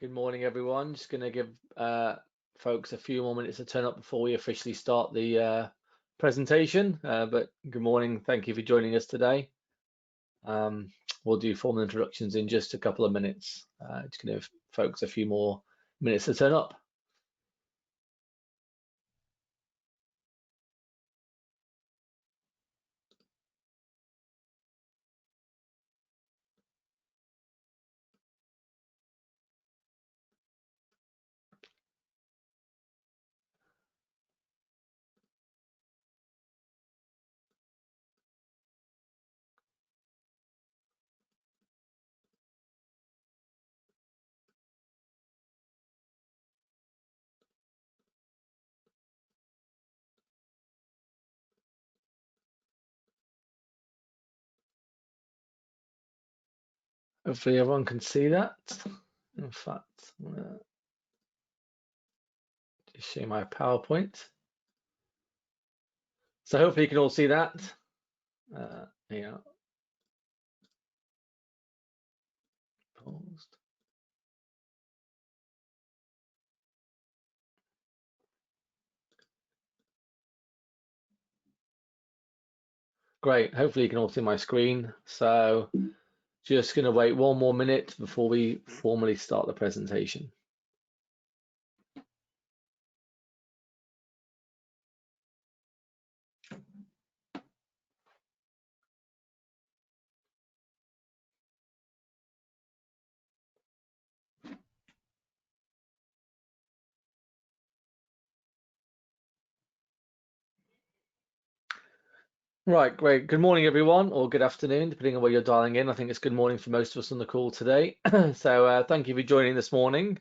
Good morning, everyone. Just going to give folks a few more minutes to turn up before we officially start the presentation. But good morning. Thank you for joining us today. We'll do formal introductions in just a couple of minutes. Just going to give folks a few more minutes to turn up. Hopefully everyone can see that. In fact, I'm going to just show my PowerPoint. So hopefully you can all see that. Yeah. Paused. Great. Hopefully you can all see my screen. So just going to wait one more minute before we formally start the presentation. Right, great. Good morning, everyone, or good afternoon, depending on where you're dialing in. I think it's good morning for most of us on the call today. So thank you for joining this morning.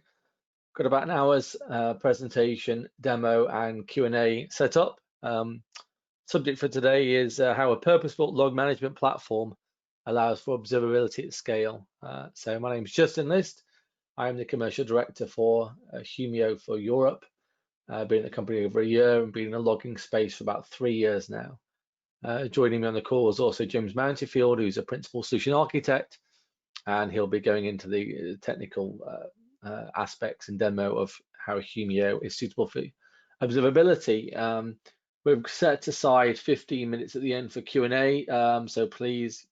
Got about an hour's presentation, demo, and Q&A set up. Subject for today is how a purpose-built log management platform allows for observability at scale. So my name is Justin List. I am the commercial director for Humio for Europe. I've been at the company over a year and been in the logging space for about 3 years now. Joining me on the call is also James Mountfield, who's a principal solution architect, and he'll be going into the technical aspects and demo of how Humio is suitable for observability. We've set aside 15 minutes at the end for Q&A, so please,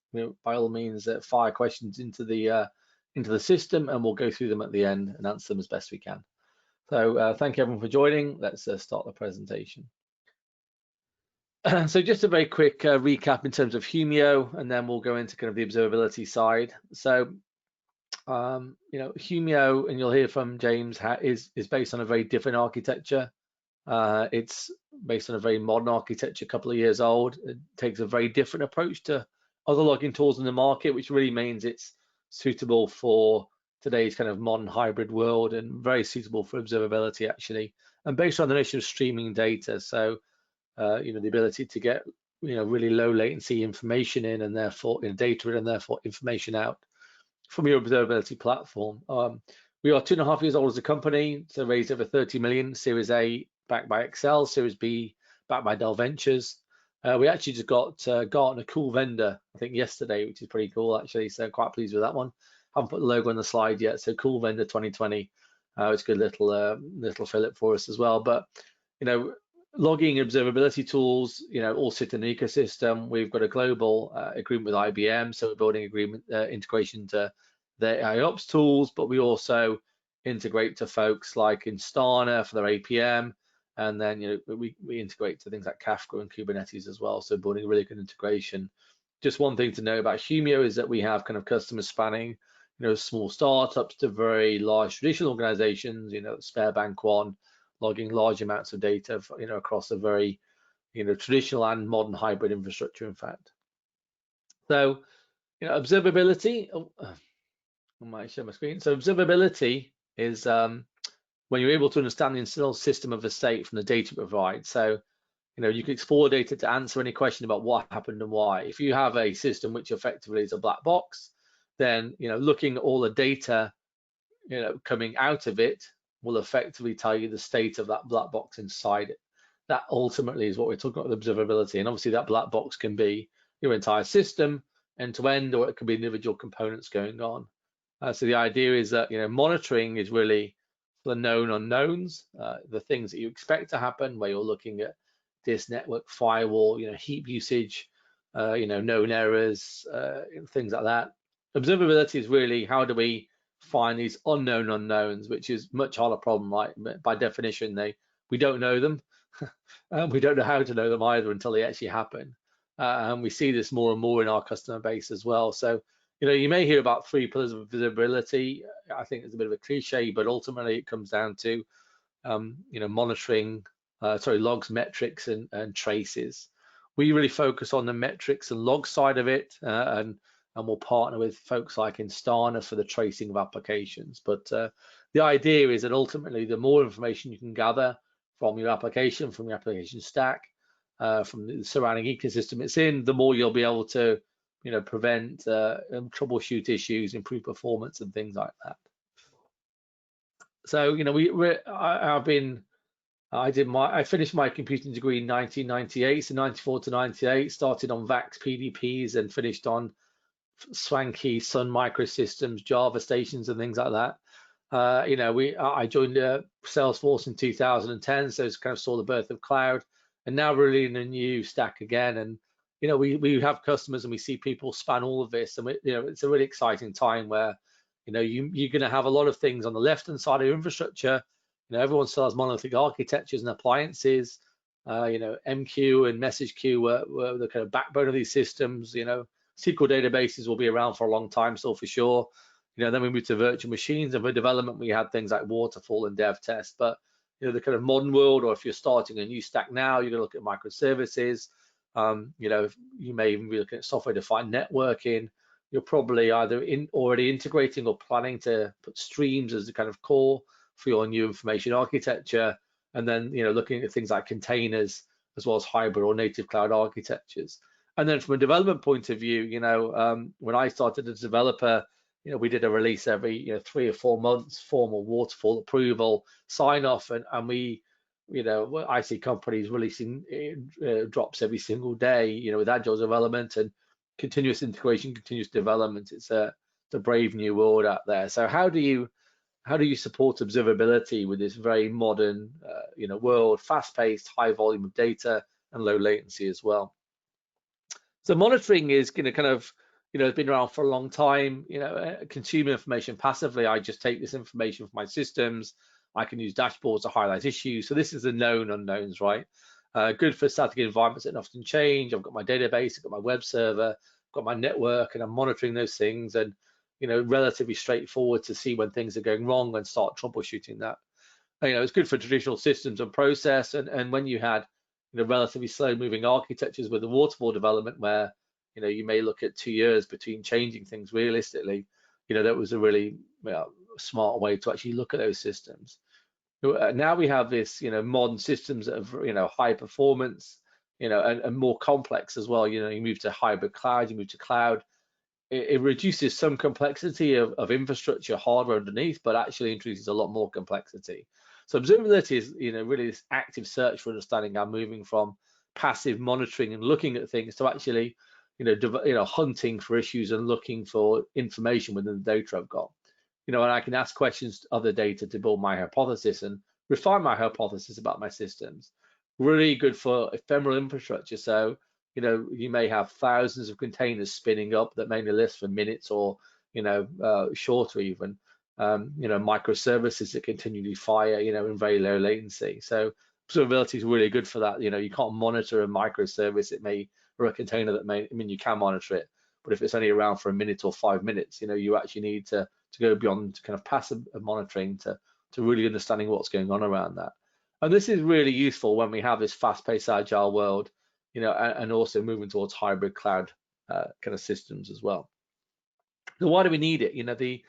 by all means, fire questions into the system, and we'll go through them at the end and answer them as best we can. So thank you everyone for joining. Let's start the presentation. So just a very quick recap in terms of Humio, and then we'll go into kind of the observability side. So, Humio, and you'll hear from James, is based on a very different architecture. It's based on a very modern architecture, a couple of years old. It takes a very different approach to other logging tools in the market, which really means it's suitable for today's kind of modern hybrid world and very suitable for observability, actually, and based on the notion of streaming data. So, the ability to get really low latency information in, and therefore data in, and therefore information out from your observability platform. We are 2.5 years old as a company, so raised over 30 million, Series A backed by Excel, Series B backed by Dell Ventures. We actually just got Gartner Cool Vendor, I think yesterday, which is pretty cool actually, so quite pleased with that one. Haven't put the logo on the slide yet, so Cool Vendor 2020. It's a good little fill-up for us as well. But logging observability tools, all sit in an ecosystem. We've got a global agreement with IBM, so we're building integration to their AIOps tools, but we also integrate to folks like Instana for their APM, and then we integrate to things like Kafka and Kubernetes as well. So building a really good integration. Just one thing to know about Humio is that we have kind of customers spanning, small startups to very large traditional organizations, Sparebank One, logging large amounts of data, across a very, traditional and modern hybrid infrastructure, in fact. So, observability, I might share my screen. So observability is when you're able to understand the internal system of a state from the data it provides. So, you can explore data to answer any question about what happened and why. If you have a system which effectively is a black box, then, looking at all the data, coming out of it will effectively tell you the state of that black box inside it. That ultimately is what we're talking about with observability. And obviously that black box can be your entire system end to end, or it could be individual components going on. So the idea is that monitoring is really the known unknowns, the things that you expect to happen, where you're looking at this network firewall, heap usage, known errors, things like that. Observability is really how do we find these unknown unknowns, which is much harder problem, right? By definition, we don't know them, and we don't know how to know them either until they actually happen. And we see this more and more in our customer base as well. So you may hear about 3 pillars of visibility. I think it's a bit of a cliche, but ultimately it comes down to monitoring, logs, metrics, and traces. We really focus on the metrics and log side of it, and we'll partner with folks like Instana for the tracing of applications. But the idea is that ultimately, the more information you can gather from your application stack, from the surrounding ecosystem it's in, the more you'll be able to prevent troubleshoot issues, improve performance, and things like that. So I finished my computing degree in 1998, so 94 to 98. Started on VAX PDPs and finished on swanky Sun Microsystems, Java stations, and things like that. I joined Salesforce in 2010, so it's kind of saw the birth of cloud, and now we're really in a new stack again. And we have customers and we see people span all of this, and it's a really exciting time where you're going to have a lot of things on the left-hand side of your infrastructure. Everyone still has monolithic architectures and appliances. MQ and message queue were the kind of backbone of these systems. SQL databases will be around for a long time, still for sure. Then we moved to virtual machines, and for development we had things like waterfall and dev test. But the kind of modern world, or if you're starting a new stack now, you're going to look at microservices. You may even be looking at software-defined networking. You're probably either already integrating or planning to put streams as the kind of core for your new information architecture, and then looking at things like containers as well as hybrid or native cloud architectures. And then from a development point of view, when I started as a developer, we did a release every 3 or 4 months, formal waterfall approval, sign off, and we I see companies releasing drops every single day, with agile development and continuous integration, continuous development. It's a brave new world out there. So how do you support observability with this very modern world, fast-paced, high volume of data and low latency as well? So monitoring is kind of it's been around for a long time. Consumer information passively. I just take this information from my systems. I can use dashboards to highlight issues. So this is the known unknowns, right? Good for static environments that often change. I've got my database, I've got my web server, I've got my network, and I'm monitoring those things. And relatively straightforward to see when things are going wrong and start troubleshooting that. It's good for traditional systems and process. And when you had relatively slow-moving architectures with the waterfall development, where you may look at 2 years between changing things realistically, that was a really smart way to actually look at those systems. Now we have this modern systems that have high performance, and more complex as well. You move to hybrid cloud, you move to cloud. It reduces some complexity of infrastructure hardware underneath, but actually introduces a lot more complexity. So observability is really this active search for understanding. I'm moving from passive monitoring and looking at things to actually hunting for issues and looking for information within the data I've got. And I can ask questions of the data to build my hypothesis and refine my hypothesis about my systems. Really good for ephemeral infrastructure. So you may have thousands of containers spinning up that may only last for minutes or shorter even. Microservices that continually fire in very low latency. So observability is really good for that. You can't monitor a microservice. It may, or a container that may, you can monitor it, but if it's only around for a minute or 5 minutes, you actually need to go beyond kind of passive monitoring to really understanding what's going on around that. And this is really useful when we have this fast-paced agile world, and also moving towards hybrid cloud kind of systems as well. So why do we need it? The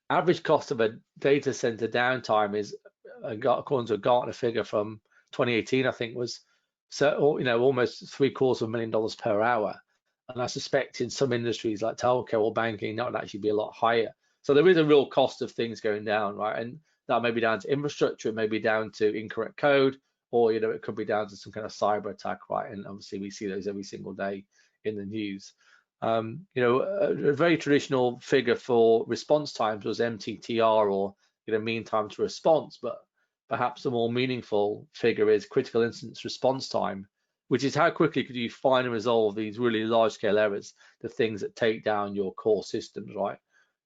average cost of a data center downtime is, according to a Gartner figure from 2018, I think, was almost $750,000 per hour. And I suspect in some industries like telco or banking, that would actually be a lot higher. So there is a real cost of things going down, right? And that may be down to infrastructure, it may be down to incorrect code, or it could be down to some kind of cyber attack, right? And obviously we see those every single day in the news. A very traditional figure for response times was MTTR, or mean time to response, but perhaps a more meaningful figure is critical incident response time, which is how quickly could you find and resolve these really large-scale errors, the things that take down your core systems, right?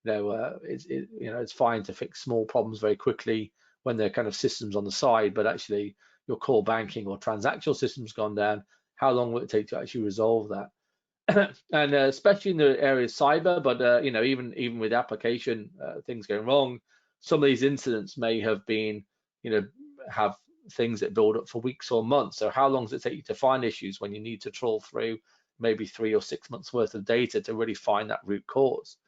It's fine to fix small problems very quickly when they're kind of systems on the side, but actually your core banking or transactional system's gone down. How long will it take to actually resolve that? And especially in the area of cyber, but even with application things going wrong, some of these incidents may have been, have things that build up for weeks or months. So how long does it take you to find issues when you need to trawl through maybe 3 or 6 months worth of data to really find that root cause?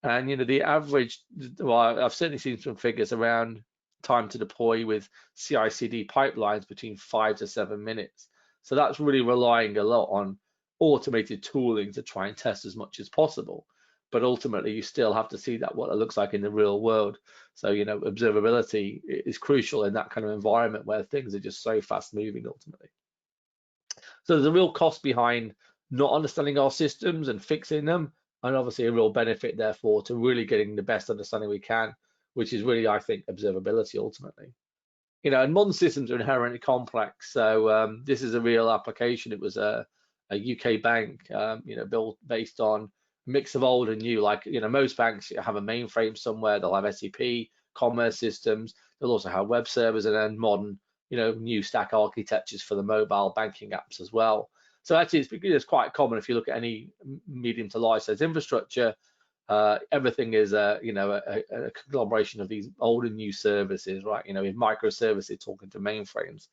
And the average, well, I've certainly seen some figures around time to deploy with CI/CD pipelines between 5 to 7 minutes. So that's really relying a lot on automated tooling to try and test as much as possible. But ultimately, you still have to see that what it looks like in the real world. So, observability is crucial in that kind of environment where things are just so fast moving ultimately. So there's a real cost behind not understanding our systems and fixing them, and obviously a real benefit, therefore, to really getting the best understanding we can, which is really, I think, observability ultimately. And modern systems are inherently complex. So this is a real application. It was a UK bank, built based on a mix of old and new. Like, most banks have a mainframe somewhere. They'll have SAP, commerce systems. They'll also have web servers, and then modern, new stack architectures for the mobile banking apps as well. So actually, it's quite common if you look at any medium to large size infrastructure. Everything is a conglomeration of these old and new services, right? With microservices talking to mainframes.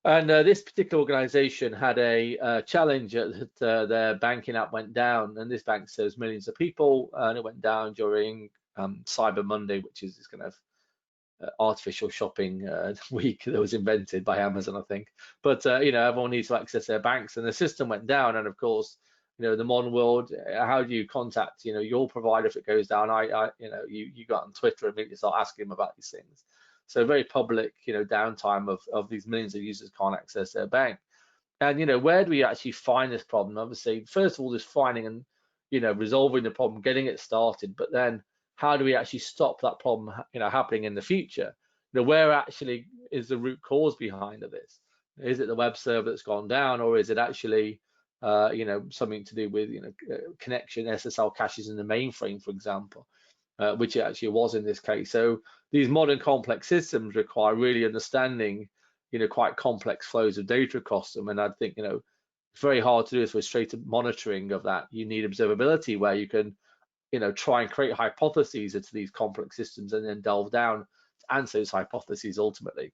And this particular organization had a challenge that their banking app went down, and this bank serves millions of people, and it went down during Cyber Monday, which is this kind of artificial shopping week that was invented by Amazon, I think. But everyone needs to access their banks, and the system went down. And of course, the modern world, how do you contact your provider if it goes down? You got on Twitter and immediately start asking them about these things. So very public, downtime of these millions of users can't access their bank. And where do we actually find this problem? Obviously, first of all, just finding and resolving the problem, getting it started, but then how do we actually stop that problem happening in the future? Where actually is the root cause behind this? Is it the web server that's gone down, or is it actually something to do with connection SSL caches in the mainframe, for example, which it actually was in this case. So these modern complex systems require really understanding quite complex flows of data across them, and I think it's very hard to do this with straight monitoring of that. You need observability where you can try and create hypotheses into these complex systems and then delve down to answer those hypotheses ultimately.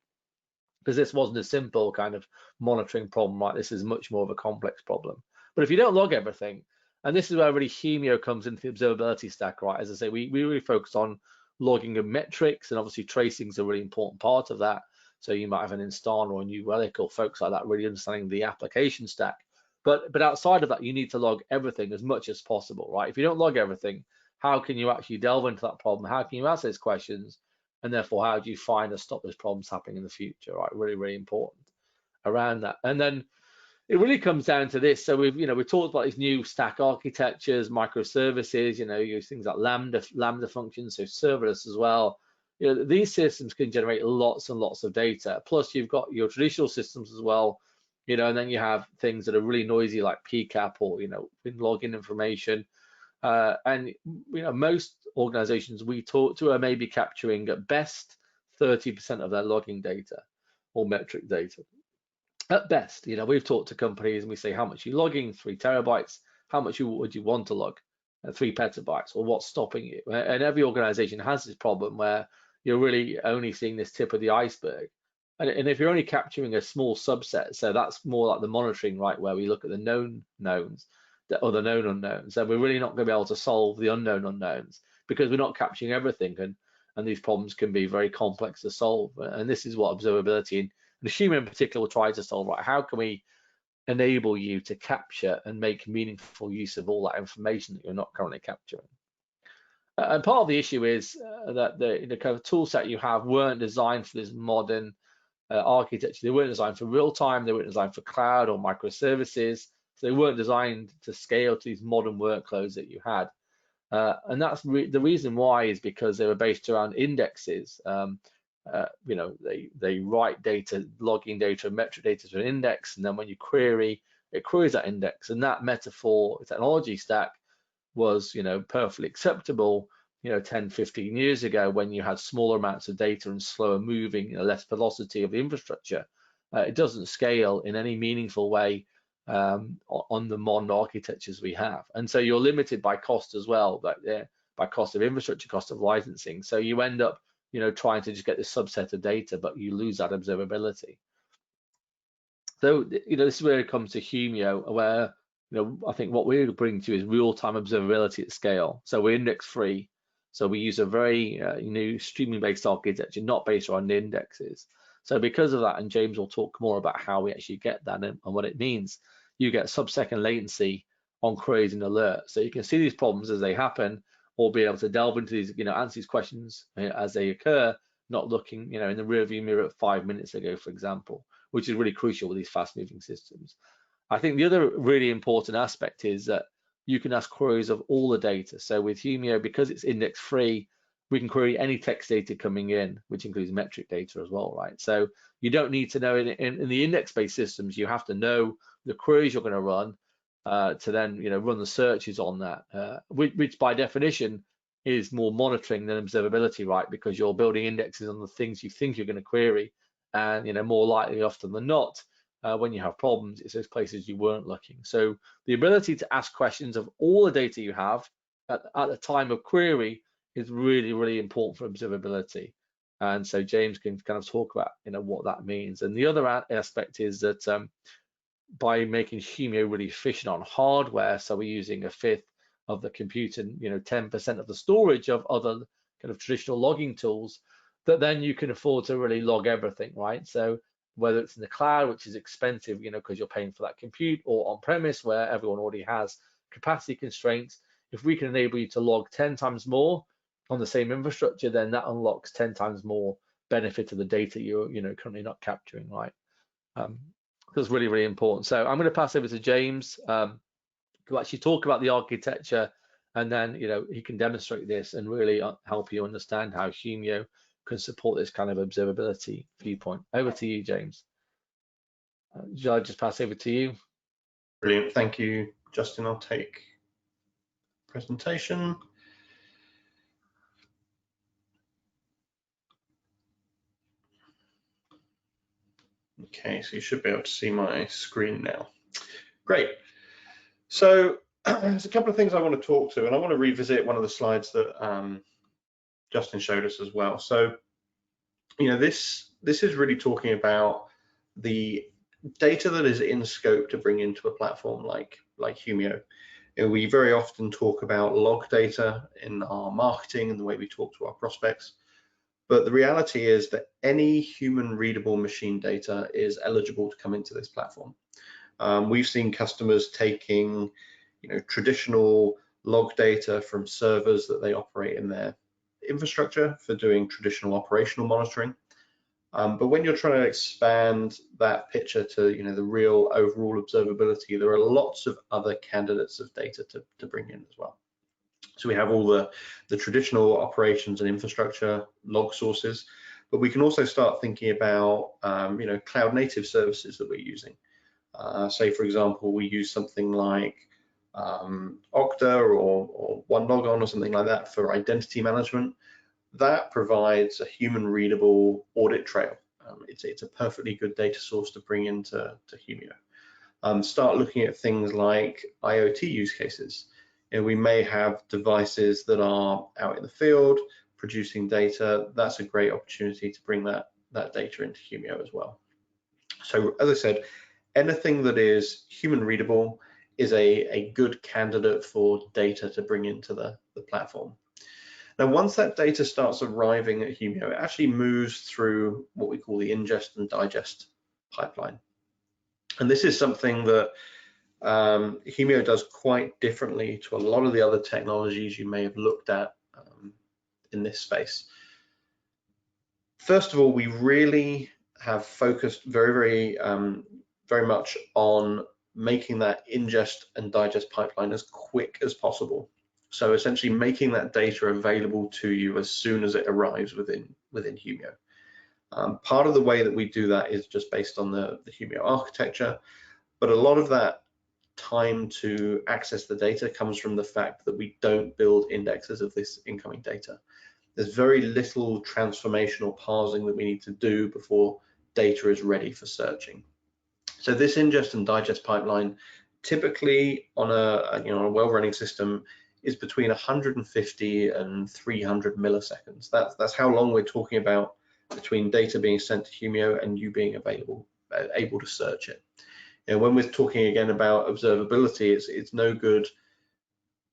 Because this wasn't a simple kind of monitoring problem, right? This is much more of a complex problem. But if you don't log everything, and this is where really Humio comes into the observability stack, right? As I say, we really focus on logging of metrics, and obviously tracing is a really important part of that. So you might have an Instana or a New Relic or folks like that really understanding the application stack. But outside of that, you need to log everything as much as possible, right? If you don't log everything, how can you actually delve into that problem? How can you ask those questions? And therefore, how do you find and stop those problems happening in the future, right? Really, really important around that. And then it really comes down to this. So we've talked about these new stack architectures, microservices, use things like Lambda functions, so serverless as well. These systems can generate lots and lots of data. Plus, you've got your traditional systems as well, and then you have things that are really noisy like PCAP or login information. And most organizations we talk to are maybe capturing at best 30% of their logging data or metric data. At best, we've talked to companies and we say, how much are you logging? 3 terabytes. How much would you want to log? 3 petabytes. Or what's stopping you? And every organization has this problem where you're really only seeing this tip of the iceberg. And if you're only capturing a small subset, so that's more like the monitoring, right, where we look at the known knowns or the known unknowns, then we're really not going to be able to solve the unknown unknowns because we're not capturing everything, and these problems can be very complex to solve. And this is what observability and Humio in particular will try to solve, right? How can we enable you to capture and make meaningful use of all that information that you're not currently capturing? And part of the issue is that the kind of tool set you have weren't designed for this modern architecture. They weren't designed for real time. They weren't designed for cloud or microservices. So they weren't designed to scale to these modern workloads that you had. And that's the reason why is because they were based around indexes. You know, they write data, logging data, metric data to an index, and then when you query, it queries that index. And that metaphor technology stack was, you know, perfectly acceptable, you know, 10, 15 years ago when you had smaller amounts of data and slower moving, you know, less velocity of the infrastructure. It doesn't scale in any meaningful way on the modern architectures we have, and so you're limited by cost as well, by cost of infrastructure, cost of licensing. So you end up, you know, trying to just get this subset of data, but you lose that observability. So, you know, this is where it comes to Humio, where, you know, I think what we're bringing to is real-time observability at scale. So we're index-free. So we use a very new streaming-based architecture, not based on indexes. So because of that, and James will talk more about how we actually get that and what it means, you get sub-second latency on queries and alerts. So you can see these problems as they happen, or be able to delve into these, you know, answer these questions as they occur, not looking, you know, in the rearview mirror 5 minutes ago, for example, which is really crucial with these fast-moving systems. I think the other really important aspect is that you can ask queries of all the data. So with Humio, because it's index-free, we can query any text data coming in, which includes metric data as well, right? So you don't need to know in the index-based systems, you have to know the queries you're going to run to then, you know, run the searches on that, which by definition is more monitoring than observability, right? Because you're building indexes on the things you think you're going to query, and, you know, more likely often than not, when you have problems, it's those places you weren't looking. So the ability to ask questions of all the data you have at the time of query is really, really important for observability. And so James can kind of talk about, you know, what that means. And the other aspect is that by making Humio really efficient on hardware, so we're using a fifth of the compute and, you know, 10% of the storage of other kind of traditional logging tools, that then you can afford to really log everything, right? So whether it's in the cloud, which is expensive, you know, because you're paying for that compute, or on premise where everyone already has capacity constraints, if we can enable you to log 10 times more on the same infrastructure, then that unlocks 10 times more benefit of the data you're, you know, currently not capturing, right? That's really, really important. So I'm going to pass over to James to actually talk about the architecture, and then, you know, he can demonstrate this and really help you understand how Humio can support this kind of observability viewpoint. Over to you, James. Shall I just pass over to you? Brilliant, thank you, Justin. I'll take presentation. Okay, so you should be able to see my screen now. Great. So there's a couple of things I want to talk to, and I want to revisit one of the slides that Justin showed us as well. So, you know, this is really talking about the data that is in scope to bring into a platform like Humio. You know, we very often talk about log data in our marketing and the way we talk to our prospects. But the reality is that any human readable machine data is eligible to come into this platform. We've seen customers taking, you know, traditional log data from servers that they operate in their infrastructure for doing traditional operational monitoring. But when you're trying to expand that picture to, you know, the real overall observability, there are lots of other candidates of data to bring in as well. So we have all the traditional operations and infrastructure log sources, but we can also start thinking about, you know, cloud native services that we're using. Say, for example, we use something like Okta or OneLogon or something like that for identity management. That provides a human readable audit trail. It's a perfectly good data source to bring into Humio. Start looking at things like IoT use cases. You know, we may have devices that are out in the field producing data. That's a great opportunity to bring that data into Humio as well. So as I said, anything that is human readable is a good candidate for data to bring into the platform. Now, once that data starts arriving at Humio, it actually moves through what we call the ingest and digest pipeline. And this is something that Humio does quite differently to a lot of the other technologies you may have looked at in this space. First of all, we really have focused very much on making that ingest and digest pipeline as quick as possible. So essentially making that data available to you as soon as it arrives within Humio. Part of the way that we do that is just based on the Humio architecture, but a lot of that time to access the data comes from the fact that we don't build indexes of this incoming data. There's very little transformational parsing that we need to do before data is ready for searching. So this ingest and digest pipeline, typically on a well-running system, is between 150 and 300 milliseconds. That's how long we're talking about between data being sent to Humio and you being able to search it. When we're talking again about observability, it's no good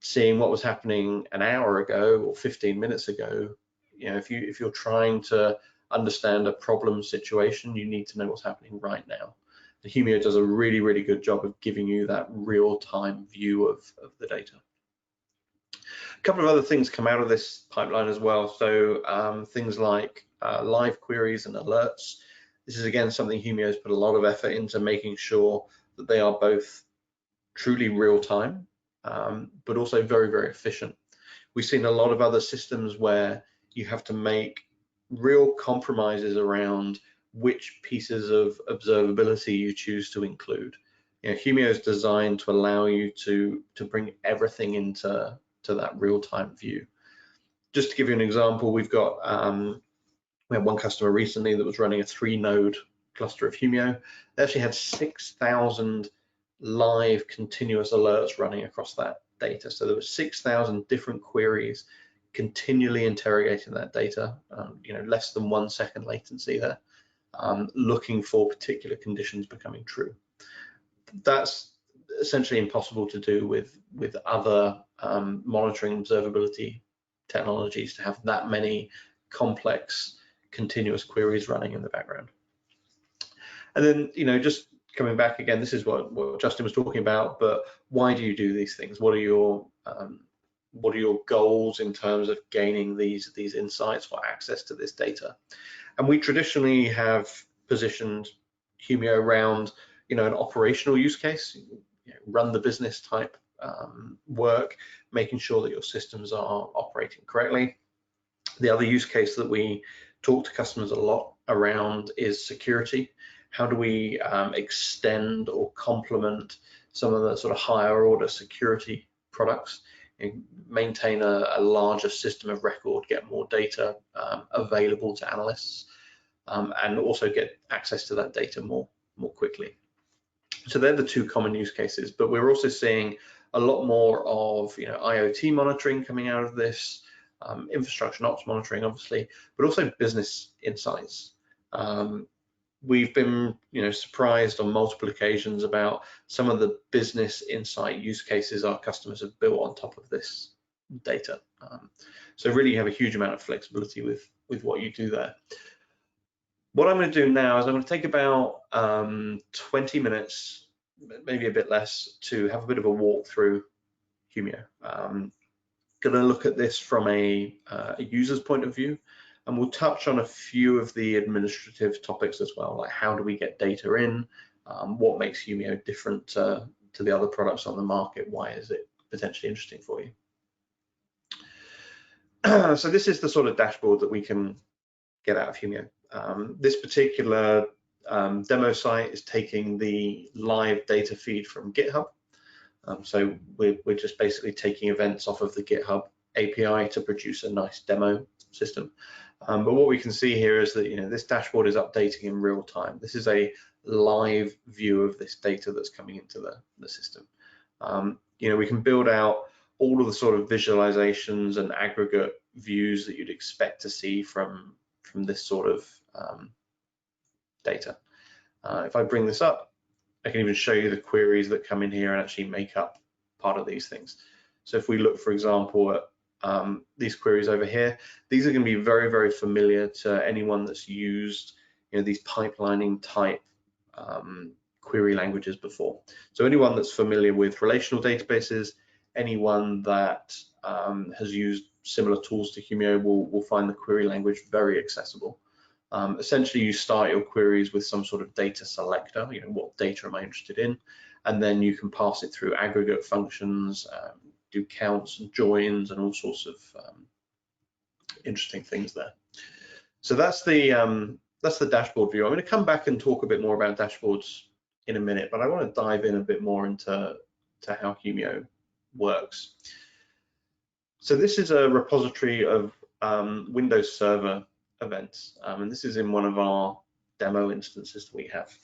seeing what was happening an hour ago or 15 minutes ago. If you're trying to understand a problem situation, you need to know what's happening right now. And Humio does a really, really good job of giving you that real-time view of the data. A couple of other things come out of this pipeline as well. So things like live queries and alerts. This is again something Humio has put a lot of effort into making sure that they are both truly real-time, but also very, very efficient. We've seen a lot of other systems where you have to make real compromises around which pieces of observability you choose to include. Humio is designed to allow you to bring everything into that real-time view. Just to give you an example, we had one customer recently that was running a 3-node cluster of Humio. They actually had 6,000 live continuous alerts running across that data. So there were 6,000 different queries continually interrogating that data, less than 1 second latency there, looking for particular conditions becoming true. That's essentially impossible to do with other monitoring observability technologies, to have that many complex continuous queries running in the background. And then, just coming back again, this is what Justin was talking about, but why do you do these things? What are your goals in terms of gaining these insights or access to this data? And we traditionally have positioned Humio around an operational use case, run the business type work, making sure that your systems are operating correctly. The other use case that we talk to customers a lot around is security. How do we extend or complement some of the sort of higher order security products and maintain a larger system of record, get more data available to analysts, and also get access to that data more quickly. So they're the two common use cases, but we're also seeing a lot more of IoT monitoring coming out of this, infrastructure and ops monitoring, obviously, but also business insights. We've been surprised on multiple occasions about some of the business insight use cases our customers have built on top of this data. So really you have a huge amount of flexibility with what you do there. What I'm going to do now is I'm going to take about 20 minutes, maybe a bit less, to have a bit of a walk through Humio. Going to look at this from a user's point of view, and we'll touch on a few of the administrative topics as well, like how do we get data in, what makes Humio different to the other products on the market, why is it potentially interesting for you. So this is the sort of dashboard that we can get out of Humio. This particular demo site is taking the live data feed from GitHub. So we're just basically taking events off of the GitHub API to produce a nice demo system. But what we can see here is that this dashboard is updating in real time. This is a live view of this data that's coming into the system. We can build out all of the sort of visualizations and aggregate views that you'd expect to see from this sort of data. If I bring this up, I can even show you the queries that come in here and actually make up part of these things. So if we look, for example, at these queries over here, these are going to be very, very familiar to anyone that's used these pipelining type query languages before. So anyone that's familiar with relational databases, anyone that has used similar tools to Humio will find the query language very accessible. Essentially, you start your queries with some sort of data selector. What data am I interested in? and then you can pass it through aggregate functions, do counts and joins and all sorts of interesting things there. So that's the dashboard view. I'm going to come back and talk a bit more about dashboards in a minute, but I want to dive in a bit more into how Humio works. So this is a repository of Windows Server events, and this is in one of our demo instances that we have.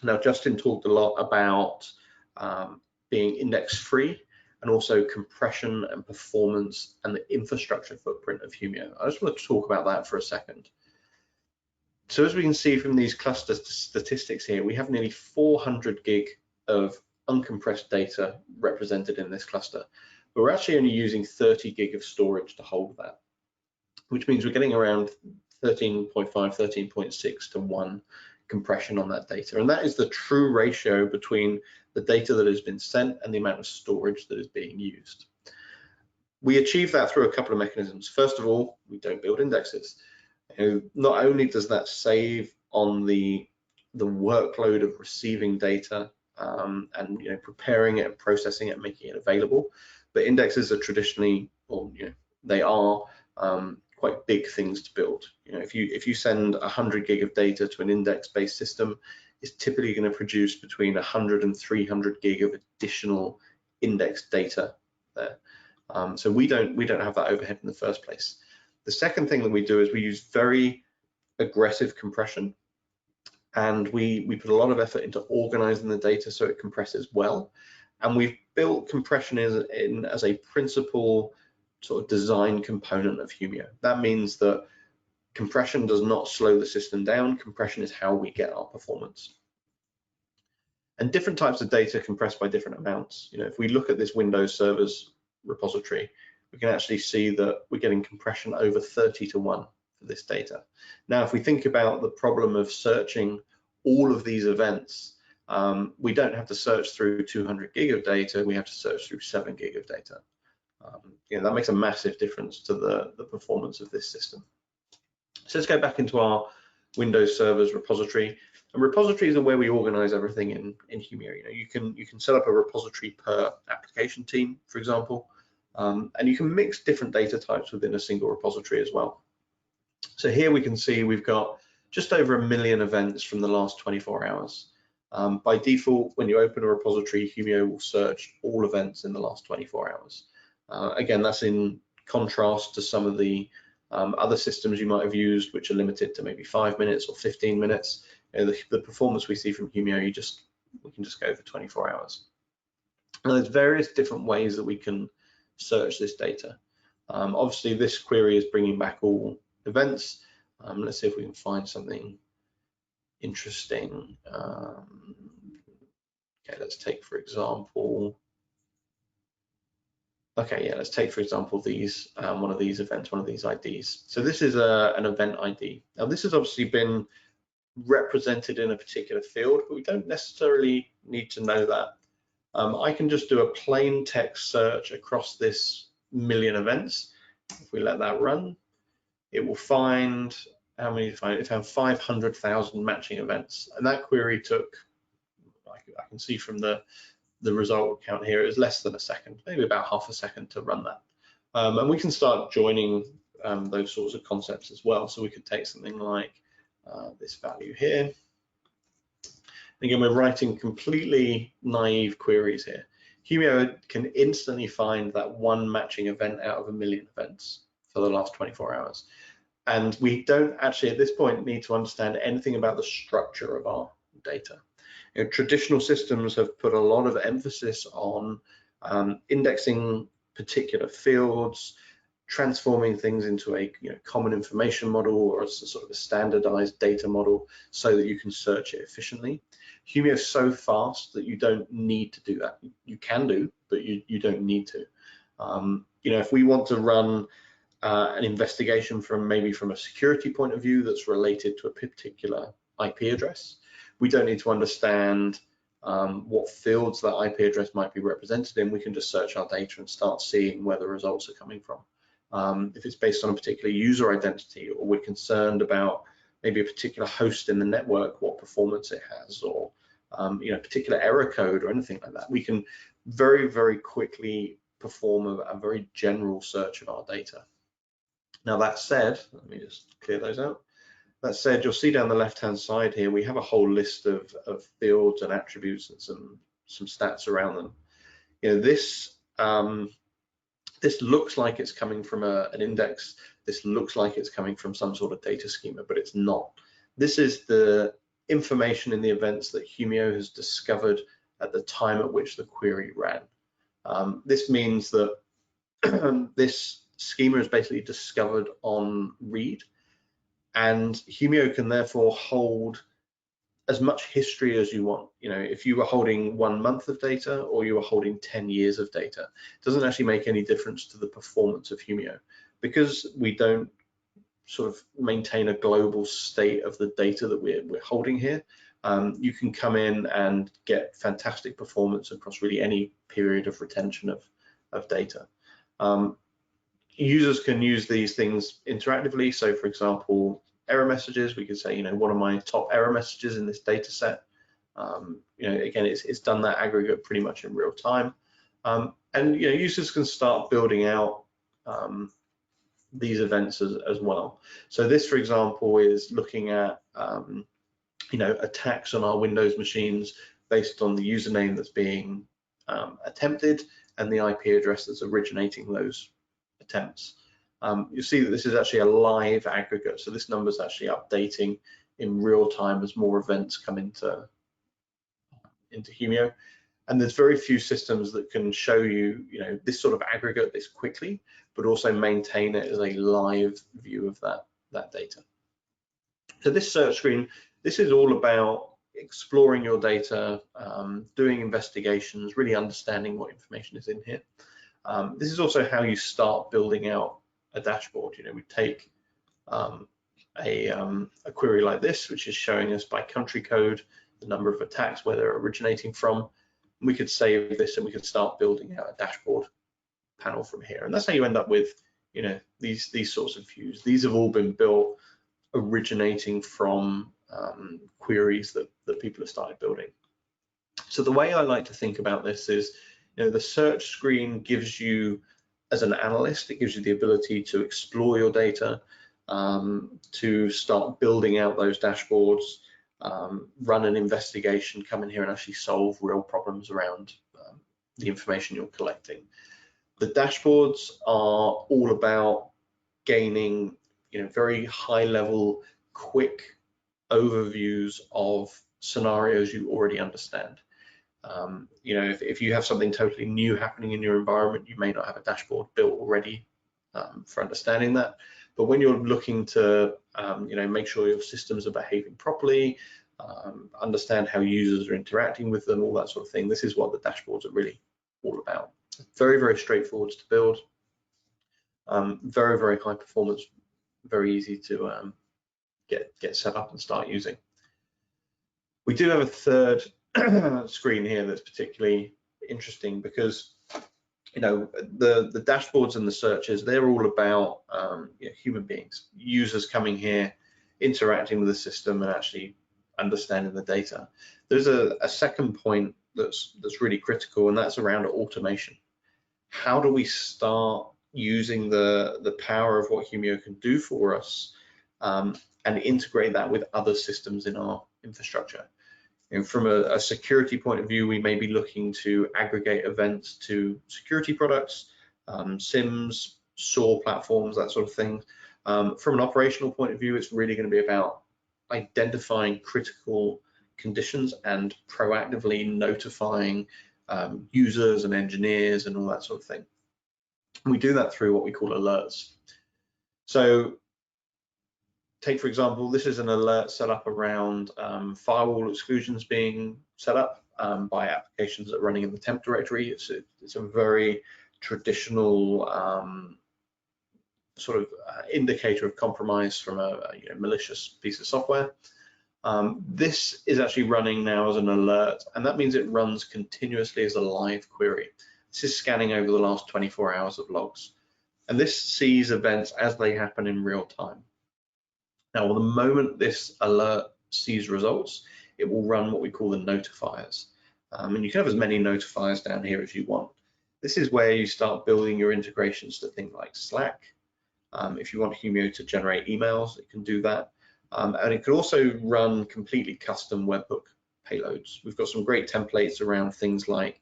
Now, Justin talked a lot about being index-free and also compression and performance and the infrastructure footprint of Humio. I just want to talk about that for a second. So as we can see from these cluster statistics here, we have nearly 400 gig of uncompressed data represented in this cluster, but we're actually only using 30 gig of storage to hold that, which means we're getting around 13.5, 13.6 to 1 compression on that data. And that is the true ratio between the data that has been sent and the amount of storage that is being used. We achieve that through a couple of mechanisms. First of all, we don't build indexes. Not only does that save on the workload of receiving data and preparing it and processing it and making it available, but indexes are traditionally, or they are quite big things to build. If you send 100 gig of data to an index-based system, it's typically going to produce between 100 and 300 gig of additional index data there. So we don't have that overhead in the first place. The second thing that we do is we use very aggressive compression, and we put a lot of effort into organizing the data so it compresses well. And we've built compression in as a principal sort of design component of Humio. That means that compression does not slow the system down. Compression is how we get our performance. And different types of data compressed by different amounts. If we look at this Windows servers repository, we can actually see that we're getting compression over 30 to 1 for this data. Now, if we think about the problem of searching all of these events, we don't have to search through 200 gig of data, we have to search through 7 gig of data. That makes a massive difference to the performance of this system. So let's go back into our Windows servers repository. And repositories are where we organize everything in Humio. You can set up a repository per application team, for example, and you can mix different data types within a single repository as well. So here we can see we've got just over 1 million events from the last 24 hours. By default, when you open a repository, Humio will search all events in the last 24 hours. Again, that's in contrast to some of the other systems you might have used, which are limited to maybe 5 minutes or 15 minutes. The performance we see from Humio, we can just go for 24 hours. And there's various different ways that we can search this data. Obviously, this query is bringing back all events. Let's see if we can find something interesting. Okay, let's take for example. Okay, yeah, let's take for example these one of these events, one of these IDs. So this is an event ID. Now this has obviously been represented in a particular field, but we don't necessarily need to know that. I can just do a plain text search across this 1 million events. If we let that run, it will find how many? It found 500,000 matching events, and that query took, I can see from the result count here, is less than a second, maybe about half a second to run that. And we can start joining those sorts of concepts as well. So we could take something like this value here. Again, we're writing completely naive queries here. Humio can instantly find that one matching event out of 1 million events for the last 24 hours. And we don't actually at this point need to understand anything about the structure of our data. Traditional systems have put a lot of emphasis on indexing particular fields, transforming things into a common information model or a sort of a standardized data model so that you can search it efficiently. Humio is so fast that you don't need to do that. You can do, but you don't need to. If we want to run an investigation from a security point of view that's related to a particular IP address, we don't need to understand what fields that IP address might be represented in. We can just search our data and start seeing where the results are coming from. If it's based on a particular user identity, or we're concerned about maybe a particular host in the network, what performance it has, or particular error code or anything like that. We can very, very quickly perform a very general search of our data. Now that said, let me just clear those out. That said, you'll see down the left-hand side here, we have a whole list of fields and attributes and some stats around them. This looks like it's coming from an index. This looks like it's coming from some sort of data schema, but it's not. This is the information in the events that Humio has discovered at the time at which the query ran. This means that this schema is basically discovered on read, and Humio can therefore hold as much history as you want. If you were holding 1 month of data or you were holding 10 years of data, it doesn't actually make any difference to the performance of Humio, because we don't sort of maintain a global state of the data that we're holding here. You can come in and get fantastic performance across really any period of retention of data. Users can use these things interactively. So for example, error messages, we could say, what are my top error messages in this data set? Again, it's done that aggregate pretty much in real time. And users can start building out these events as well. So this, for example, is looking at attacks on our Windows machines based on the username that's being attempted and the IP address that's originating those attempts. You'll see that this is actually a live aggregate, so this number is actually updating in real time as more events come into Humio. And there's very few systems that can show you, this sort of aggregate this quickly, but also maintain it as a live view of that data. So this search screen, this is all about exploring your data, doing investigations, really understanding what information is in here. This is also how you start building out a dashboard. We take a query like this, which is showing us by country code the number of attacks, where they're originating from. We could save this and we could start building out a dashboard panel from here. And that's how you end up with these sorts of views. These have all been built originating from queries that people have started building. So the way I like to think about this is, the search screen gives you, as an analyst, it gives you the ability to explore your data, to start building out those dashboards, run an investigation, come in here and actually solve real problems around the information you're collecting. The dashboards are all about gaining, very high level, quick overviews of scenarios you already understand. If you have something totally new happening in your environment, you may not have a dashboard built already for understanding that. But when you're looking to, make sure your systems are behaving properly, understand how users are interacting with them, all that sort of thing, this is what the dashboards are really all about. Very, very straightforward to build. Very, very high performance, very easy to get set up and start using. We do have a third screen here that's particularly interesting, because the dashboards and the searches, they're all about human beings, users coming here, interacting with the system and actually understanding the data. There's a second point that's really critical, and that's around automation. How do we start using the power of what Humio can do for us and integrate that with other systems in our infrastructure? From a security point of view, we may be looking to aggregate events to security products, SIMs, SOAR platforms, that sort of thing. From an operational point of view, it's really going to be about identifying critical conditions and proactively notifying users and engineers and all that sort of thing. And we do that through what we call alerts. So take, for example, this is an alert set up around firewall exclusions being set up by applications that are running in the temp directory. It's a very traditional sort of indicator of compromise from a malicious piece of software. This is actually running now as an alert, and that means it runs continuously as a live query. This is scanning over the last 24 hours of logs, and this sees events as they happen in real time. Now, the moment this alert sees results, it will run what we call the notifiers. And you can have as many notifiers down here as you want. This is where you start building your integrations to things like Slack. If you want Humio to generate emails, it can do that. And it can also run completely custom webhook payloads. We've got some great templates around things like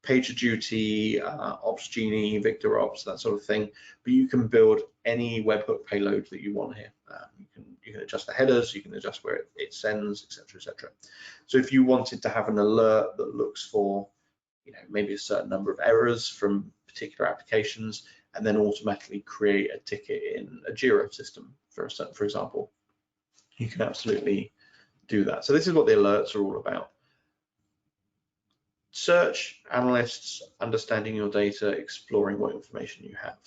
PagerDuty, OpsGenie, VictorOps, that sort of thing. But you can build any webhook payload that you want here. You can adjust the headers, you can adjust where it sends, etc., etc. So if you wanted to have an alert that looks for, maybe a certain number of errors from particular applications, and then automatically create a ticket in a Jira system, for example, you can absolutely do that. So this is what the alerts are all about. Search, analysts, understanding your data, exploring what information you have.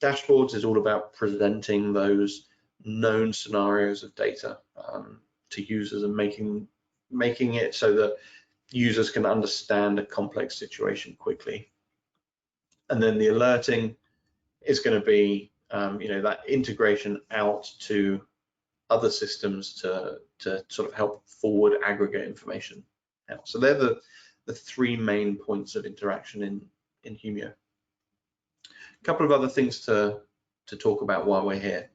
Dashboards is all about presenting those known scenarios of data to users and making it so that users can understand a complex situation quickly. And then the alerting is going to be that integration out to other systems to sort of help forward aggregate information out. So they're the three main points of interaction in Humio. A couple of other things to talk about while we're here.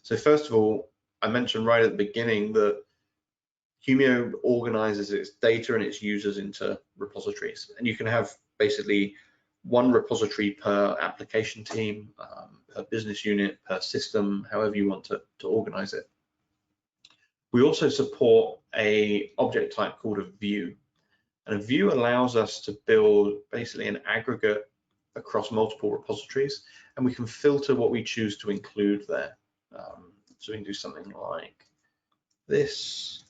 So first of all, I mentioned right at the beginning that Humio organizes its data and its users into repositories, and you can have basically one repository per application team, per business unit, per system, however you want to organize it. We also support a object type called a view, and a view allows us to build basically an aggregate across multiple repositories, and we can filter what we choose to include there. So we can do something like this.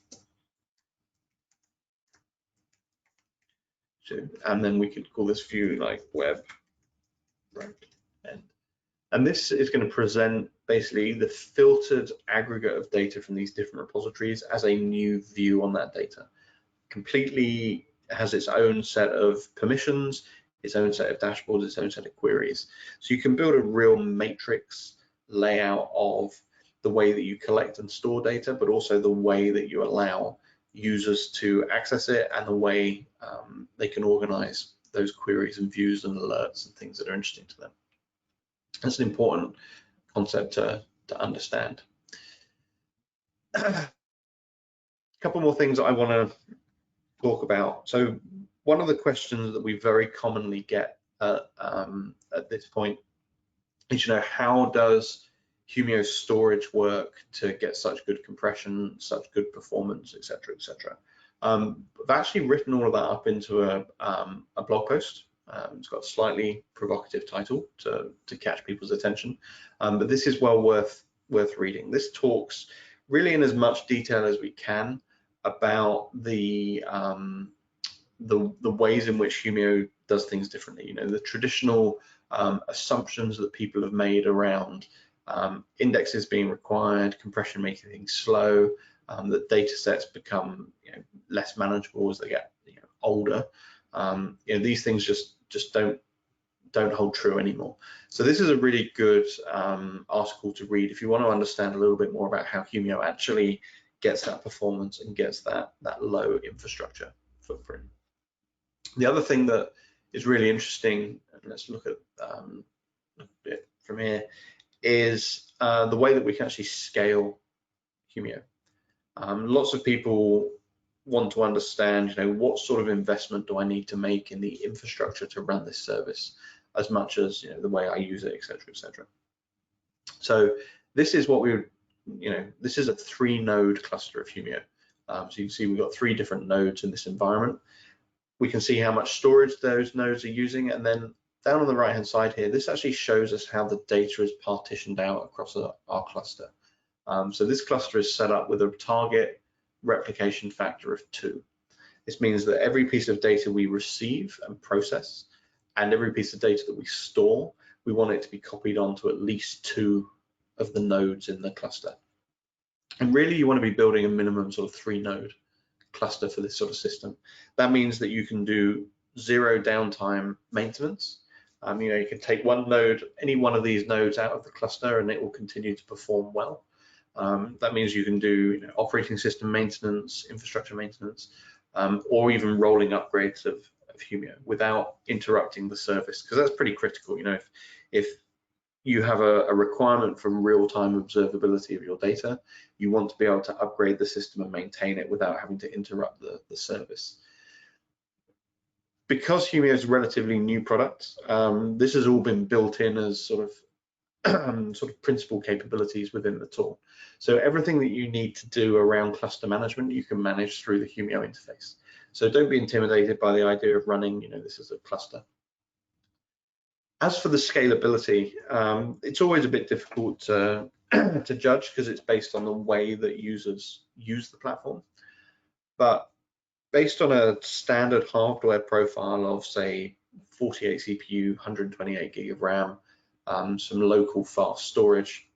And then we could call this view like web front end. And this is going to present basically the filtered aggregate of data from these different repositories as a new view on that data. Completely has its own set of permissions, its own set of dashboards, its own set of queries. So you can build a real matrix layout of the way that you collect and store data, but also the way that you allow users to access it and the way they can organize those queries and views and alerts and things that are interesting to them. That's an important concept to understand. A couple more things that I want to talk about. So one of the questions that we very commonly get at this point is, how does Humio storage work to get such good compression, such good performance, etc., etc. I've actually written all of that up into a blog post. It's got a slightly provocative title to catch people's attention, but this is well worth reading. This talks really in as much detail as we can about the ways in which Humio does things differently. The traditional assumptions that people have made around indexes being required, compression making things slow, that data sets become less manageable as they get older. These things just don't hold true anymore. So this is a really good article to read if you want to understand a little bit more about how Humio actually gets that performance and gets that low infrastructure footprint. The other thing that is really interesting, and let's look at a bit from here, is the way that we can actually scale Humio. Lots of people want to understand, what sort of investment do I need to make in the infrastructure to run this service, as much as the way I use it, etc., etc. So this is what we would, this is a 3-node cluster of Humio. So you can see we've got 3 different nodes in this environment. We can see how much storage those nodes are using, and then down on the right hand side here, this actually shows us how the data is partitioned out across our cluster. So this cluster is set up with a target replication factor of 2. This means that every piece of data we receive and process, and every piece of data that we store, we want it to be copied onto at least 2 of the nodes in the cluster. And really, you want to be building a minimum sort of 3-node cluster for this sort of system. That means that you can do 0 downtime maintenance. You can take one node, any one of these nodes out of the cluster, and it will continue to perform well. That means you can do operating system maintenance, infrastructure maintenance, or even rolling upgrades of Humio without interrupting the service, because that's pretty critical. If you have a requirement from real-time observability of your data, you want to be able to upgrade the system and maintain it without having to interrupt the service. Because Humio is a relatively new product, this has all been built in as sort of principal capabilities within the tool. So everything that you need to do around cluster management, you can manage through the Humio interface. So don't be intimidated by the idea of running, this as a cluster. As for the scalability, it's always a bit difficult to judge because it's based on the way that users use the platform. But based on a standard hardware profile of, say, 48 CPU, 128 gig of RAM, some local fast storage,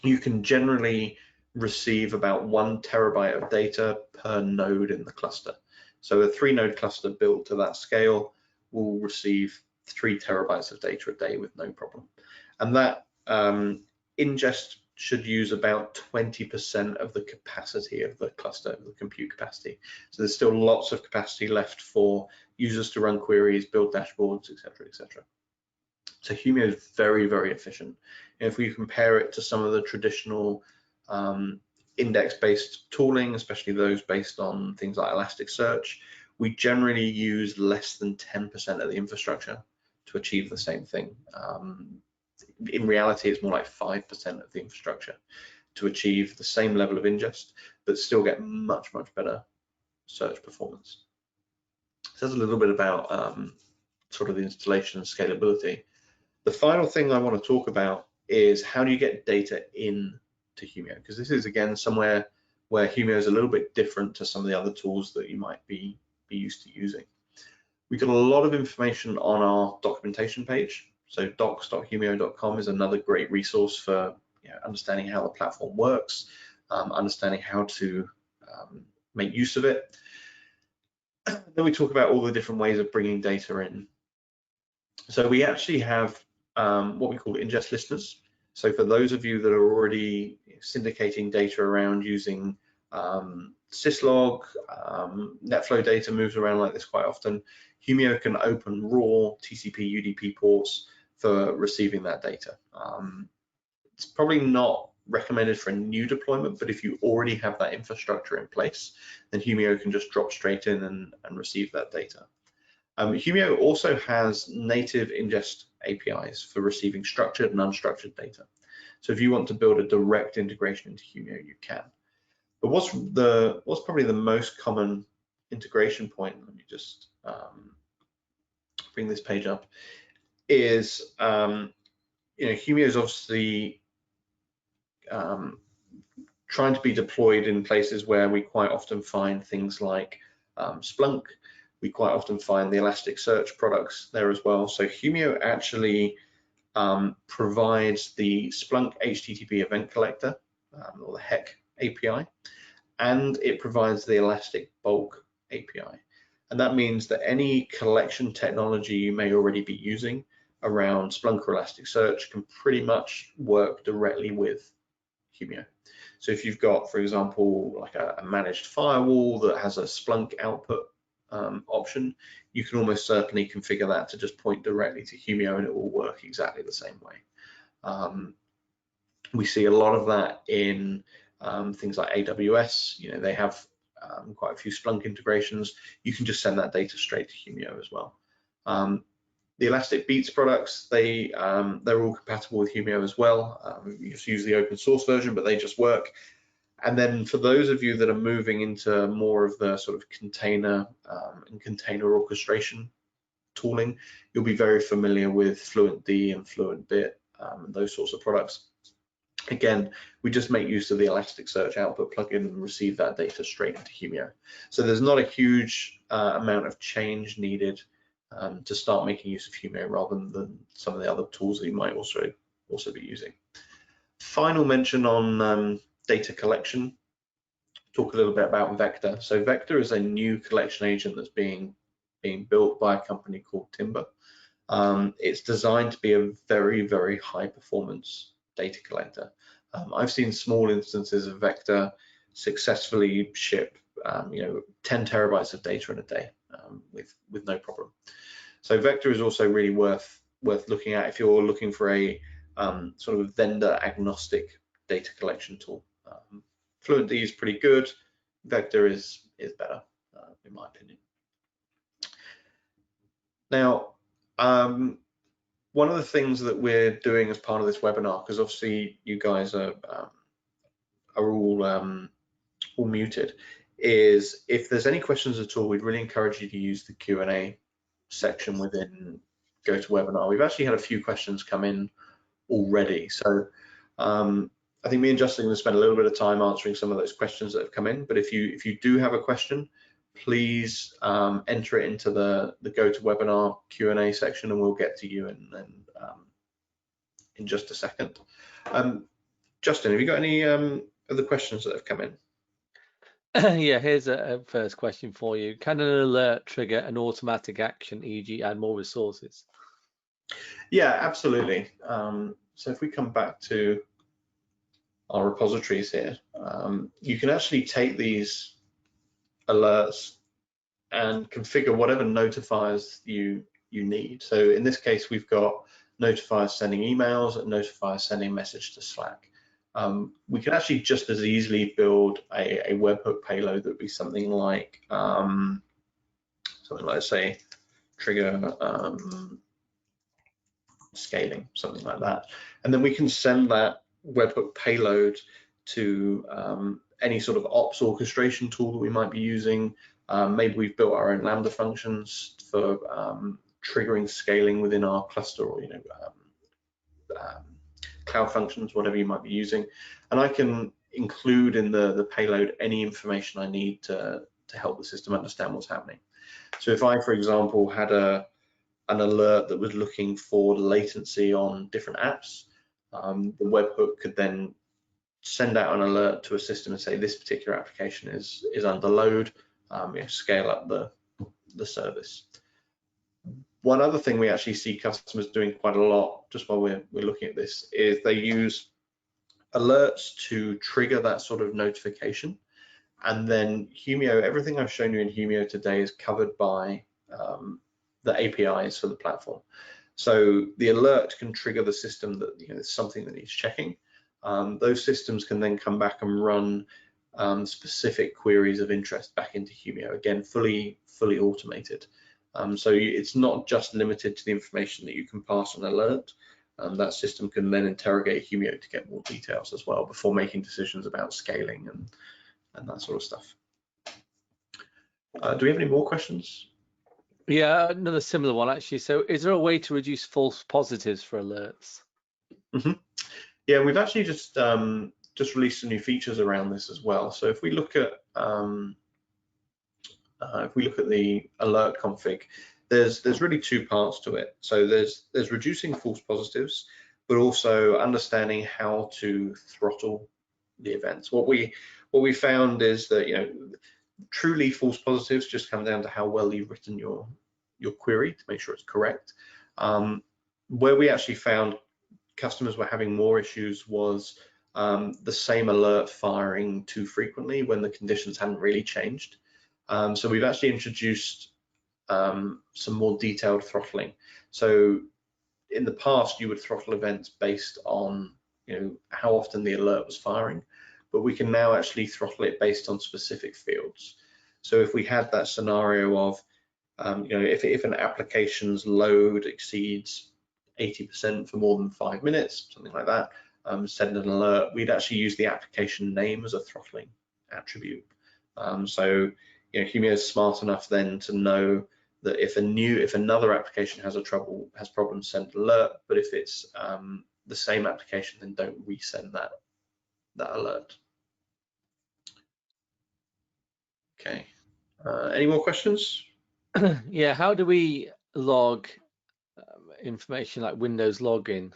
you can generally receive about 1 terabyte of data per node in the cluster. So a 3-node cluster built to that scale will receive 3 terabytes of data a day with no problem. And that ingest should use about 20% of the capacity of the cluster, the compute capacity. So there's still lots of capacity left for users to run queries, build dashboards, etc., etc. So Humio is very, very efficient. And if we compare it to some of the traditional index-based tooling, especially those based on things like Elasticsearch, we generally use less than 10% of the infrastructure to achieve the same thing. In reality, it's more like 5% of the infrastructure to achieve the same level of ingest, but still get much, much better search performance. So that's a little bit about sort of the installation and scalability. The final thing I want to talk about is how do you get data in to Humio? Because this is, again, somewhere where Humio is a little bit different to some of the other tools that you might be used to using. We've got a lot of information on our documentation page. So docs.humio.com is another great resource for understanding how the platform works, understanding how to make use of it. Then we talk about all the different ways of bringing data in. So we actually have what we call ingest listeners. So for those of you that are already syndicating data around using syslog, NetFlow data moves around like this quite often, Humio can open raw TCP UDP ports for receiving that data. It's probably not recommended for a new deployment, but if you already have that infrastructure in place, then Humio can just drop straight in and receive that data. Humio also has native ingest APIs for receiving structured and unstructured data. So if you want to build a direct integration into Humio, you can. But what's probably the most common integration point, let me just bring this page up, is Humio is obviously trying to be deployed in places where we quite often find things like Splunk. We quite often find the Elasticsearch products there as well. So Humio actually provides the Splunk HTTP event collector, or the HEC API, and it provides the Elastic Bulk API. And that means that any collection technology you may already be using around Splunk or Elasticsearch can pretty much work directly with Humio. So if you've got, for example, like a managed firewall that has a Splunk output option, you can almost certainly configure that to just point directly to Humio and it will work exactly the same way. We see a lot of that in things like AWS. They have quite a few Splunk integrations. You can just send that data straight to Humio as well. The Elastic Beats products, they're all compatible with Humio as well. You just use the open source version, but they just work. And then for those of you that are moving into more of the sort of container and container orchestration tooling, you'll be very familiar with FluentD and FluentBit, and those sorts of products. Again, we just make use of the Elasticsearch output plugin and receive that data straight into Humio. So there's not a huge amount of change needed to start making use of Humio rather than some of the other tools that you might also be using. Final mention on data collection, talk a little bit about Vector. So Vector is a new collection agent that's being built by a company called Timber. It's designed to be a very, very high performance data collector. I've seen small instances of Vector successfully ship 10 terabytes of data in a day with no problem. So Vector is also really worth looking at if you're looking for a sort of vendor agnostic data collection tool. FluentD is pretty good. Vector is better, in my opinion. Now, one of the things that we're doing as part of this webinar, because obviously you guys are all muted, is if there's any questions at all, we'd really encourage you to use the Q&A section within GoToWebinar. We've actually had a few questions come in already, so I think me and Justin are going to spend a little bit of time answering some of those questions that have come in. But if you do have a question, please enter it into the GoToWebinar Q&A section, and we'll get to you in just a second. Justin, have you got any other questions that have come in? Yeah, here's a first question for you. Can an alert trigger an automatic action, e.g. add more resources? Yeah, absolutely. So if we come back to our repositories here, you can actually take these alerts and configure whatever notifiers you need. So in this case, we've got notifiers sending emails and notifiers sending a message to Slack. We can actually just as easily build a webhook payload that would be something like say trigger scaling, something like that, and then we can send that webhook payload to any sort of ops orchestration tool that we might be using. Maybe we've built our own Lambda functions for triggering scaling within our cluster, or cloud functions, whatever you might be using, and I can include in the payload any information I need to help the system understand what's happening. So if I, for example, had an alert that was looking for latency on different apps, the webhook could then send out an alert to a system and say this particular application is under load, scale up the service. One other thing we actually see customers doing quite a lot, just while we're looking at this, is they use alerts to trigger that sort of notification. And then Humio, everything I've shown you in Humio today is covered by the APIs for the platform. So the alert can trigger the system that it's something that needs checking. Those systems can then come back and run specific queries of interest back into Humio, again, fully automated. So it's not just limited to the information that you can pass an alert. That system can then interrogate Humio to get more details as well before making decisions about scaling and that sort of stuff. Do we have any more questions? Yeah, another similar one actually. So is there a way to reduce false positives for alerts? Mm-hmm. Yeah, we've actually just released some new features around this as well. So if we look at the alert config, there's really two parts to it. So there's reducing false positives, but also understanding how to throttle the events. What we found is that truly false positives just come down to how well you've written your query to make sure it's correct. Where we actually found customers were having more issues was the same alert firing too frequently when the conditions hadn't really changed. So we've actually introduced some more detailed throttling. So in the past, you would throttle events based on how often the alert was firing, but we can now actually throttle it based on specific fields. So if we had that scenario of if an application's load exceeds 80% for more than 5 minutes, something like that, send an alert, we'd actually use the application name as a throttling attribute. So Humio is smart enough then to know that if another application has problems, send alert, but if it's the same application, then don't resend that alert. Okay. Any more questions? Yeah, how do we log information like Windows login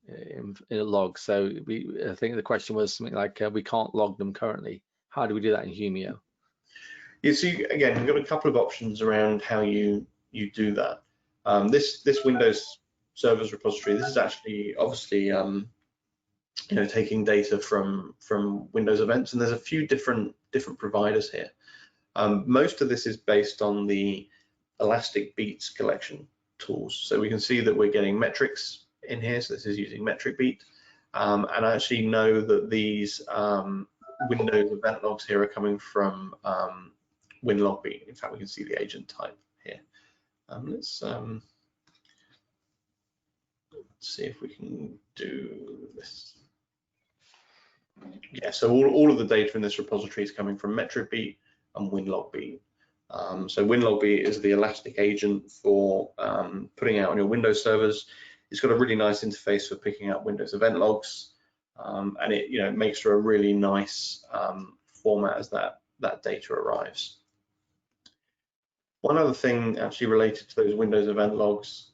in a log? So I think the question was something like we can't log them currently. How do we do that in Humio? You see, again, we've got a couple of options around how you do that. This Windows servers repository, this is actually obviously taking data from Windows events, and there's a few different providers here. Most of this is based on the Elastic Beats collection tools. So we can see that we're getting metrics in here. So this is using Metric Beat. And I actually know that these Windows event logs here are coming from WinLogBeat. In fact, we can see the agent type here. Let's see if we can do this. Yeah, so all of the data in this repository is coming from Metric Beat and WinLogBeat. So WinLogBeat is the Elastic agent for putting out on your Windows servers. It's got a really nice interface for picking up Windows event logs, and it makes for a really nice format as that data arrives. One other thing actually related to those Windows event logs,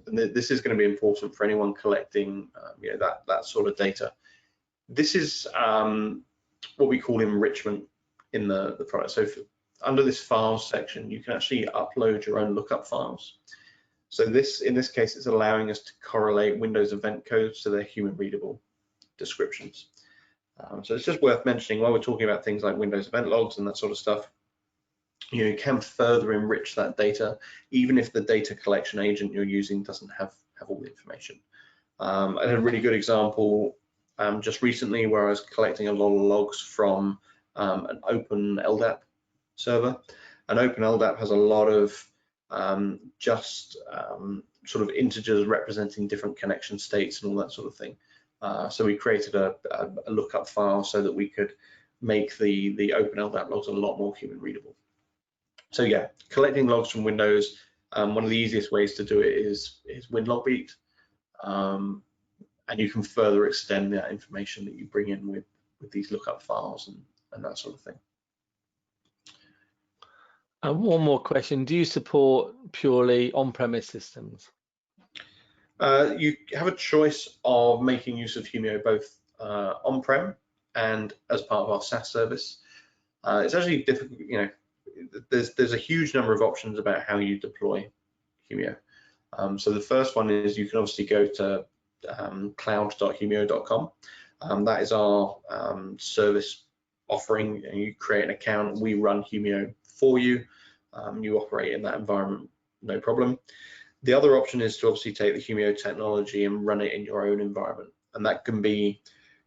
and this is going to be important for anyone collecting that sort of data. This is what we call enrichment in the product. So under this files section, you can actually upload your own lookup files. So in this case, it's allowing us to correlate Windows event codes to their human readable descriptions. So it's just worth mentioning while we're talking about things like Windows event logs and that sort of stuff, you can further enrich that data, even if the data collection agent you're using doesn't have all the information. I had a really good example just recently where I was collecting a lot of logs from an open LDAP server. An open LDAP has a lot of sort of integers representing different connection states and all that sort of thing. So we created a lookup file so that we could make the open LDAP logs a lot more human readable. So yeah, collecting logs from Windows, one of the easiest ways to do it is WinLogBeat. And you can further extend that information that you bring in with these lookup files and that sort of thing. One more question, do you support purely on-premise systems? You have a choice of making use of Humio both on-prem and as part of our SaaS service. It's actually difficult, there's a huge number of options about how you deploy Humio. So the first one is you can obviously go to cloud.humio.com. That is our service offering, and you create an account, we run Humio for you. You operate in that environment, no problem. The other option is to obviously take the Humio technology and run it in your own environment, and that can be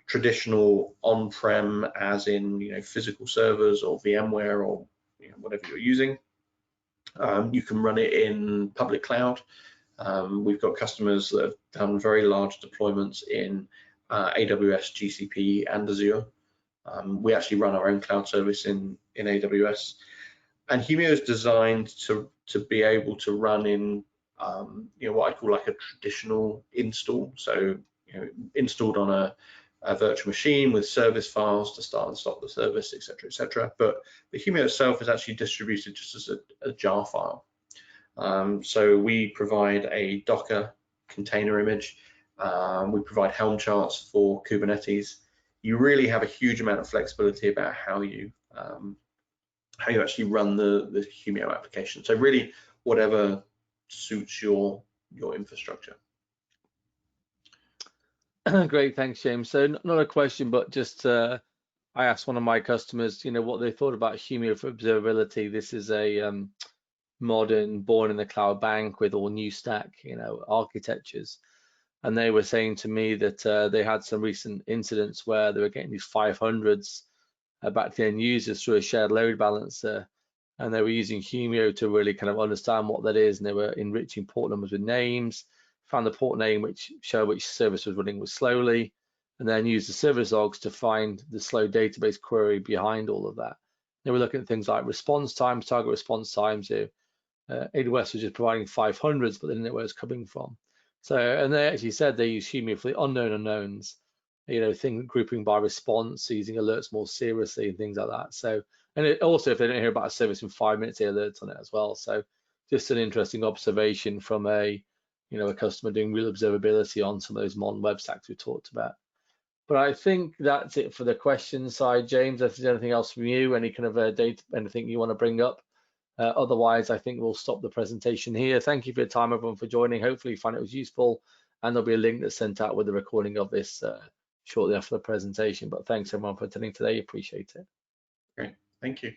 traditional on-prem, as in physical servers or VMware or whatever you're using. You can run it in public cloud. We've got customers that have done very large deployments in AWS, GCP, and Azure. We actually run our own cloud service in AWS. And Humio is designed to be able to run in what I call like a traditional install. So installed on a virtual machine with service files to start and stop the service, etc., etc. But the Humio itself is actually distributed just as a jar file. So we provide a Docker container image. We provide Helm charts for Kubernetes. You really have a huge amount of flexibility about how you actually run the Humio application. So really, whatever suits your infrastructure. Great, thanks, James. So not a question, but just I asked one of my customers, what they thought about Humio for observability. This is a modern, born in the cloud bank with all new stack, architectures. And they were saying to me that they had some recent incidents where they were getting these 500s back to the end users through a shared load balancer, and they were using Humio to really kind of understand what that is, and they were enriching port numbers with names, found the port name which showed which service was running slowly, and then used the service logs to find the slow database query behind all of that. They were looking at things like response times, target response times. AWS was just providing 500s, but they didn't know where it's coming from. So, and they actually said they use Humio for the unknown unknowns, thing grouping by response, using alerts more seriously and things like that. So, and it also, if they don't hear about a service in 5 minutes, they alerts on it as well. So, just an interesting observation from a customer doing real observability on some of those modern web stacks we talked about. But I think that's it for the question side, James. If there's anything else from you, any kind of data, anything you want to bring up. Otherwise, I think we'll stop the presentation here. Thank you for your time, everyone, for joining. Hopefully you find it was useful, and there'll be a link that's sent out with the recording of this shortly after the presentation. But thanks everyone for attending today. Appreciate it. Great. Thank you.